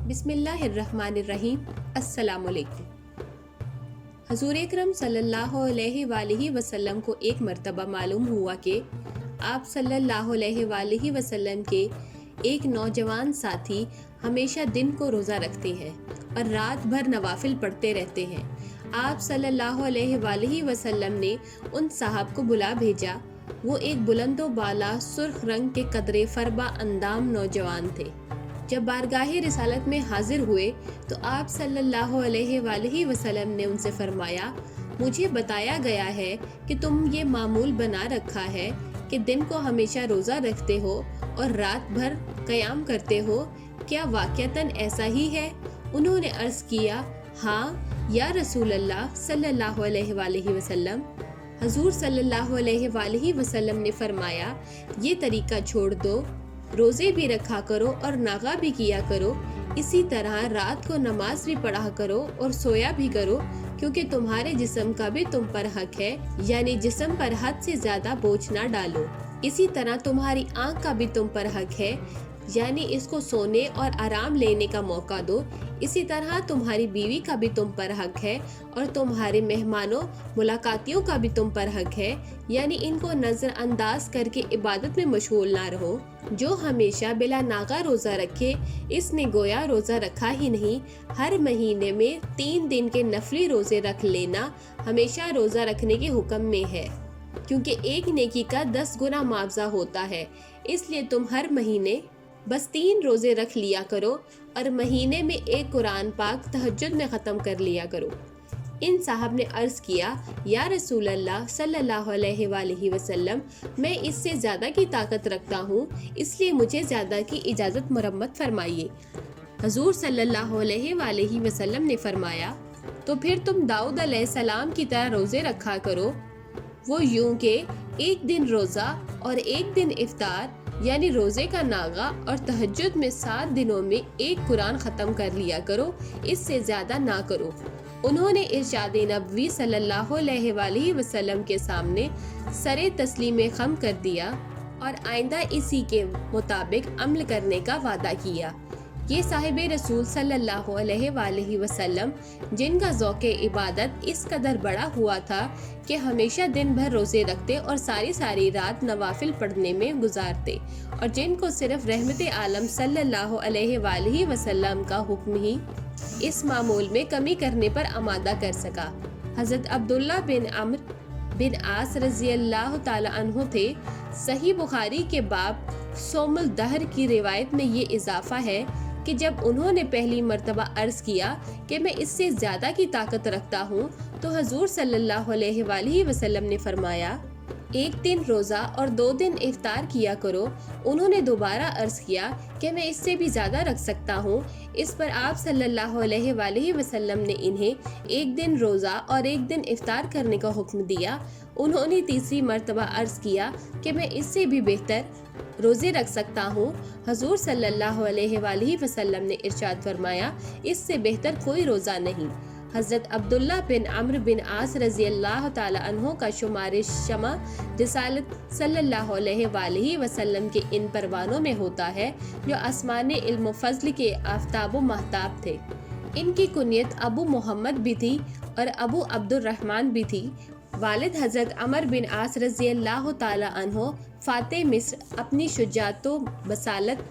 بسم اللہ الرحمن الرحیم۔ السلام علیکم۔ حضور اکرم صلی اللہ علیہ وآلہ وسلم کو ایک مرتبہ معلوم ہوا کہ آپ صلی اللہ علیہ وآلہ وسلم کے ایک نوجوان ساتھی ہمیشہ دن کو روزہ رکھتے ہیں اور رات بھر نوافل پڑھتے رہتے ہیں۔ آپ صلی اللہ علیہ وآلہ وسلم نے ان صاحب کو بلا بھیجا۔ وہ ایک بلند و بالا سرخ رنگ کے قدرے فربا اندام نوجوان تھے۔ جب بارگاہ رسالت میں حاضر ہوئے تو آپ صلی اللہ علیہ وآلہ وسلم نے ان سے فرمایا، مجھے بتایا گیا ہے کہ تم یہ معمول بنا رکھا ہے کہ دن کو ہمیشہ روزہ رکھتے ہو اور رات بھر قیام کرتے ہو، کیا واقعتاً ایسا ہی ہے؟ انہوں نے عرض کیا، ہاں یا رسول اللہ صلی اللہ علیہ وآلہ وسلم۔ حضور صلی اللہ علیہ وآلہ وسلم نے فرمایا، یہ طریقہ چھوڑ دو، روزے بھی رکھا کرو اور ناغہ بھی کیا کرو، اسی طرح رات کو نماز بھی پڑھا کرو اور سویا بھی کرو، کیونکہ تمہارے جسم کا بھی تم پر حق ہے، یعنی جسم پر حد سے زیادہ بوجھ نہ ڈالو۔ اسی طرح تمہاری آنکھ کا بھی تم پر حق ہے، یعنی اس کو سونے اور آرام لینے کا موقع دو۔ اسی طرح تمہاری بیوی کا بھی تم پر حق ہے اور تمہارے مہمانوں ملاقاتیوں کا بھی تم پر حق ہے، یعنی ان کو نظر انداز کر کے عبادت میں مشغول نہ رہو۔ جو ہمیشہ بلا ناغہ روزہ رکھے اس نے گویا روزہ رکھا ہی نہیں۔ ہر مہینے میں 3 دن کے نفلی روزے رکھ لینا ہمیشہ روزہ رکھنے کے حکم میں ہے، کیونکہ ایک نیکی کا 10 گنا معاوضہ ہوتا ہے۔ اس لیے تم ہر مہینے بس 3 روزے رکھ لیا کرو اور مہینے میں ایک قرآن پاک تہجد میں ختم کر لیا کرو۔ ان صاحب نے عرض کیا، یا رسول اللہ صلی اللہ علیہ وآلہ وسلم، میں اس سے زیادہ کی طاقت رکھتا ہوں، اس لیے مجھے زیادہ کی اجازت مرمت فرمائیے۔ حضور صلی اللہ علیہ وآلہ وسلم نے فرمایا، تو پھر تم داؤد علیہ السلام کی طرح روزے رکھا کرو، وہ یوں کہ ایک دن روزہ اور ایک دن افطار، یعنی روزے کا ناغہ اور تہجد میں 7 دنوں میں ایک قرآن ختم کر لیا کرو، اس سے زیادہ نہ کرو۔ انہوں نے ارشاد نبوی صلی اللہ علیہ وآلہ وسلم کے سامنے سر تسلیم خم کر دیا اور آئندہ اسی کے مطابق عمل کرنے کا وعدہ کیا۔ یہ صاحب رسول صلی اللہ علیہ وآلہ وسلم جن کا ذوق عبادت اس قدر بڑا ہوا تھا کہ ہمیشہ دن بھر روزے رکھتے اور ساری رات نوافل پڑھنے میں گزارتے، اور جن کو صرف رحمت عالم صلی اللہ علیہ وآلہ وسلم کا حکم ہی اس معمول میں کمی کرنے پر آمادہ کر سکا۔ حضرت عبداللہ بن عمرو بن عاص رضی اللہ تعالی عنہ تھے۔ صحیح بخاری کے باب صوم الدہر کی روایت میں یہ اضافہ ہے کہ جب انہوں نے پہلی مرتبہ عرض کیا کہ میں اس سے زیادہ کی طاقت رکھتا ہوں، تو حضور صلی اللہ علیہ وآلہ وسلم نے فرمایا، ایک دن روزہ اور 2 دن افطار کیا کرو۔ انہوں نے دوبارہ عرض کیا کہ میں اس سے بھی زیادہ رکھ سکتا ہوں۔ اس پر آپ صلی اللہ علیہ وآلہ وسلم نے انہیں ایک دن روزہ اور ایک دن افطار کرنے کا حکم دیا۔ انہوں نے تیسری مرتبہ عرض کیا کہ میں اس سے بھی بہتر روزے رکھ سکتا ہوں۔ حضور صلی اللہ علیہ وآلہ وسلم نے ارشاد فرمایا، اس سے بہتر کوئی روزہ نہیں۔ حضرت عبداللہ بن عمرو بن عاص رضی اللہ تعالی عنہ کا شمار شمع رسالت صلی اللہ علیہ وآلہ وسلم کے ان پروانوں میں ہوتا ہے جو آسمان علم و فضل کے آفتاب و مہتاب تھے۔ ان کی کنیت ابو محمد بھی تھی اور ابو عبد الرحمن بھی تھی۔ والد حضرت عمر بن عاص رضی اللہ تعالی عنہ فاتح مصر اپنی شجاعت و بصالت،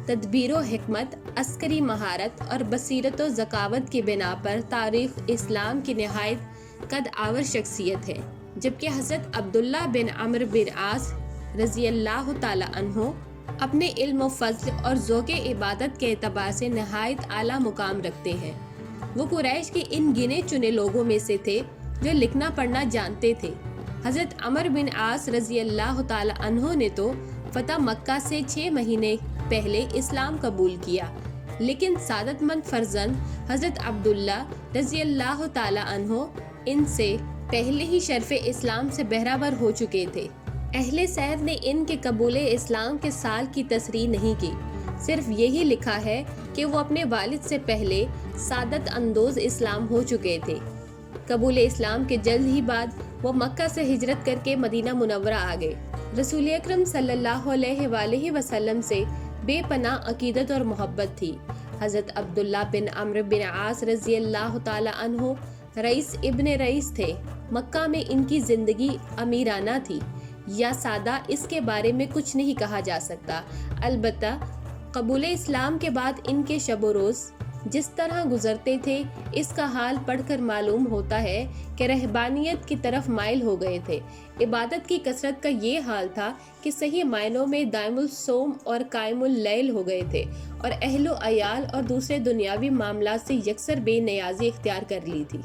تدبیر و حکمت، عسکری مہارت اور بصیرت و ذکاوت کی بنا پر تاریخ اسلام کی نہایت قد آور شخصیت ہے، جبکہ حضرت عبداللہ بن عمرو بن عاص رضی اللہ تعالی عنہ اپنے علم و فضل اور ذوق عبادت کے اعتبار سے نہایت اعلیٰ مقام رکھتے ہیں۔ وہ قریش کے ان گنے چنے لوگوں میں سے تھے جو لکھنا پڑھنا جانتے تھے۔ حضرت عمر بن عاص رضی اللہ تعالی عنہ نے تو فتح مکہ سے 6 مہینے پہلے اسلام قبول کیا، لیکن سعادت مند فرزند حضرت عبداللہ رضی اللہ تعالی عنہ ان سے پہلے ہی شرف اسلام سے بہرہ ہو چکے تھے۔ اہل سیر نے ان کے قبول اسلام کے سال کی تصریح نہیں کی، صرف یہی لکھا ہے کہ وہ اپنے والد سے پہلے سعادت اندوز اسلام ہو چکے تھے۔ قبول اسلام کے جلد ہی بعد وہ مکہ سے ہجرت کر کے مدینہ منورہ آ گئے۔ رسول اکرم صلی اللہ علیہ وآلہ وسلم سے بے پناہ عقیدت اور محبت تھی۔ حضرت عبداللہ بن عمرو بن عاص رضی اللہ تعالی عنہ رئیس ابن رئیس تھے۔ مکہ میں ان کی زندگی امیرانہ تھی یا سادہ، اس کے بارے میں کچھ نہیں کہا جا سکتا۔ البتہ قبول اسلام کے بعد ان کے شب و روز جس طرح گزرتے تھے، اس کا حال پڑھ کر معلوم ہوتا ہے کہ رہبانیت کی طرف مائل ہو گئے تھے۔ عبادت کی کثرت کا یہ حال تھا کہ صحیح معنوں میں دائم الصوم اور قائم اللیل ہو گئے تھے، اور اہل و عیال اور دوسرے دنیاوی معاملات سے یکسر بے نیازی اختیار کر لی تھی۔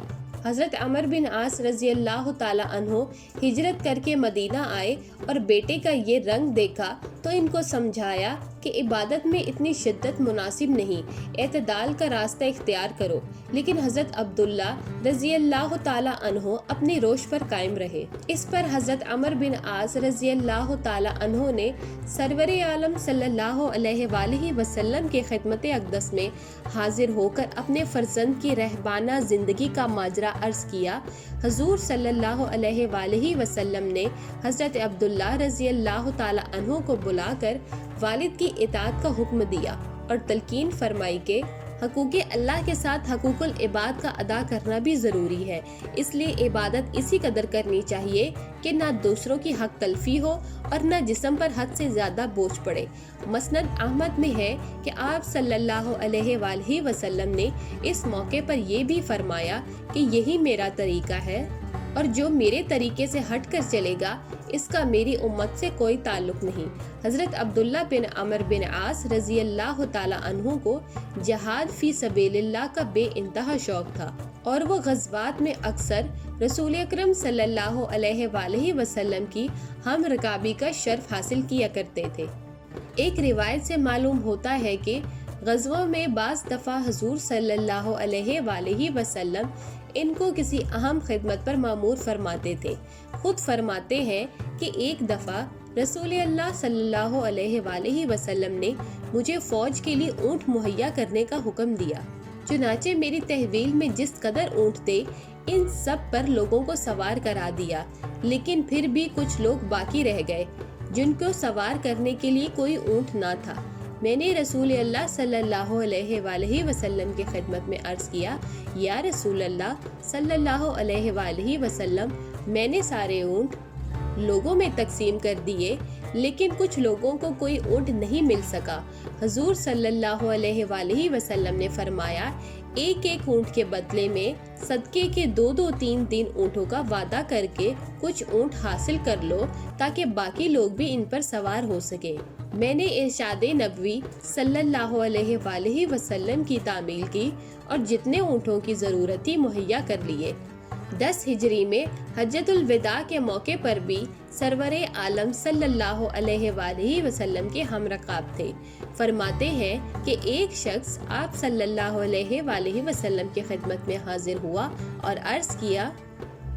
حضرت عمر بن عاص رضی اللہ تعالی عنہ ہجرت کر کے مدینہ آئے اور بیٹے کا یہ رنگ دیکھا تو ان کو سمجھایا کہ عبادت میں اتنی شدت مناسب نہیں، اعتدال کا راستہ اختیار کرو۔ لیکن حضرت عبداللہ رضی اللہ تعالی عنہ اپنی روش پر قائم رہے۔ اس پر حضرت عمر بن عاص رضی اللہ تعالی عنہ نے سرور عالم صلی اللہ علیہ وآلہ وسلم کے خدمت اقدس میں حاضر ہو کر اپنے فرزند کی رہبانہ زندگی کا ماجرا عرض کیا۔ حضور صلی اللہ علیہ وآلہ وسلم نے حضرت عبداللہ رضی اللہ تعالی عنہ کو بلا کر والد کی اطاعت کا حکم دیا اور تلقین فرمائی کہ حقوق اللہ کے ساتھ حقوق العباد کا ادا کرنا بھی ضروری ہے، اس لیے عبادت اسی قدر کرنی چاہیے کہ نہ دوسروں کی حق تلفی ہو اور نہ جسم پر حد سے زیادہ بوجھ پڑے۔ مسند احمد میں ہے کہ آپ صلی اللہ علیہ وآلہ وسلم نے اس موقع پر یہ بھی فرمایا کہ یہی میرا طریقہ ہے، اور جو میرے طریقے سے ہٹ کر چلے گا اس کا میری امت سے کوئی تعلق نہیں۔ حضرت عبداللہ بن عمر بن عاص رضی اللہ تعالی عنہ کو جہاد فی سبیل اللہ کا بے انتہا شوق تھا، اور وہ غزوات میں اکثر رسول اکرم صلی اللہ علیہ وآلہ وسلم کی ہم رکابی کا شرف حاصل کیا کرتے تھے۔ ایک روایت سے معلوم ہوتا ہے کہ غزووں میں بعض دفعہ حضور صلی اللہ علیہ وآلہ وسلم ان کو کسی اہم خدمت پر مامور فرماتے تھے۔ خود فرماتے ہیں کہ ایک دفعہ رسول اللہ صلی اللہ علیہ وآلہ وسلم نے مجھے فوج کے لیے اونٹ مہیا کرنے کا حکم دیا، چنانچہ میری تحویل میں جس قدر اونٹ تھے ان سب پر لوگوں کو سوار کرا دیا، لیکن پھر بھی کچھ لوگ باقی رہ گئے جن کو سوار کرنے کے لیے کوئی اونٹ نہ تھا۔ میں نے رسول اللہ صلی اللہ علیہ وآلہ وسلم کی خدمت میں عرض کیا، یا رسول اللہ صلی اللہ علیہ وآلہ وسلم، میں نے سارے اونٹ لوگوں میں تقسیم کر دیے، لیکن کچھ لوگوں کو کوئی اونٹ نہیں مل سکا۔ حضور صلی اللہ علیہ وآلہ وسلم نے فرمایا، ایک ایک اونٹ کے بدلے میں صدقے کے 2-3 اونٹوں کا وعدہ کر کے کچھ اونٹ حاصل کر لو تاکہ باقی لوگ بھی ان پر سوار ہو سکیں۔ میں نے ارشاد نبوی صلی اللہ علیہ وآلہ وسلم کی تعمیل کی اور جتنے اونٹوں کی ضرورت تھی مہیا کر لیے۔ 10 ہجری میں حجۃ الوداع کے موقع پر بھی سرور عالم صلی اللہ علیہ وآلہ وسلم کے ہم رکاب تھے۔ فرماتے ہیں کہ ایک شخص آپ صلی اللہ علیہ وآلہ وسلم کی خدمت میں حاضر ہوا اور عرض کیا،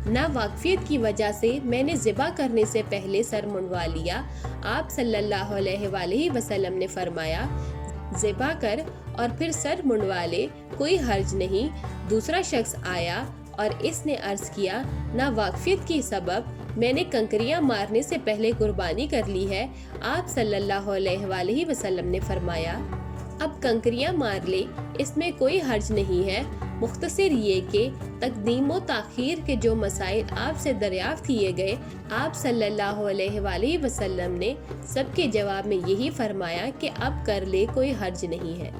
ناواقفیت کی وجہ سے میں نے ذبح کرنے سے پہلے سر منڈوا لیا۔ آپ صلی اللہ علیہ وآلہ وسلم نے فرمایا، ذبح کر اور پھر سر منڈوا لے، کوئی حرج نہیں۔ دوسرا شخص آیا اور اس نے عرض کیا، ناواقفیت کی سبب میں نے کنکریاں مارنے سے پہلے قربانی کر لی ہے۔ آپ صلی اللہ علیہ وآلہ وسلم نے فرمایا، اب کنکریاں مار لے، اس میں کوئی حرج نہیں ہے۔ مختصر یہ کہ تقدیم و تاخیر کے جو مسائل آپ سے دریافت کیے گئے، آپ صلی اللہ علیہ وآلہ وسلم نے سب کے جواب میں یہی فرمایا کہ اب کر لے، کوئی حرج نہیں ہے۔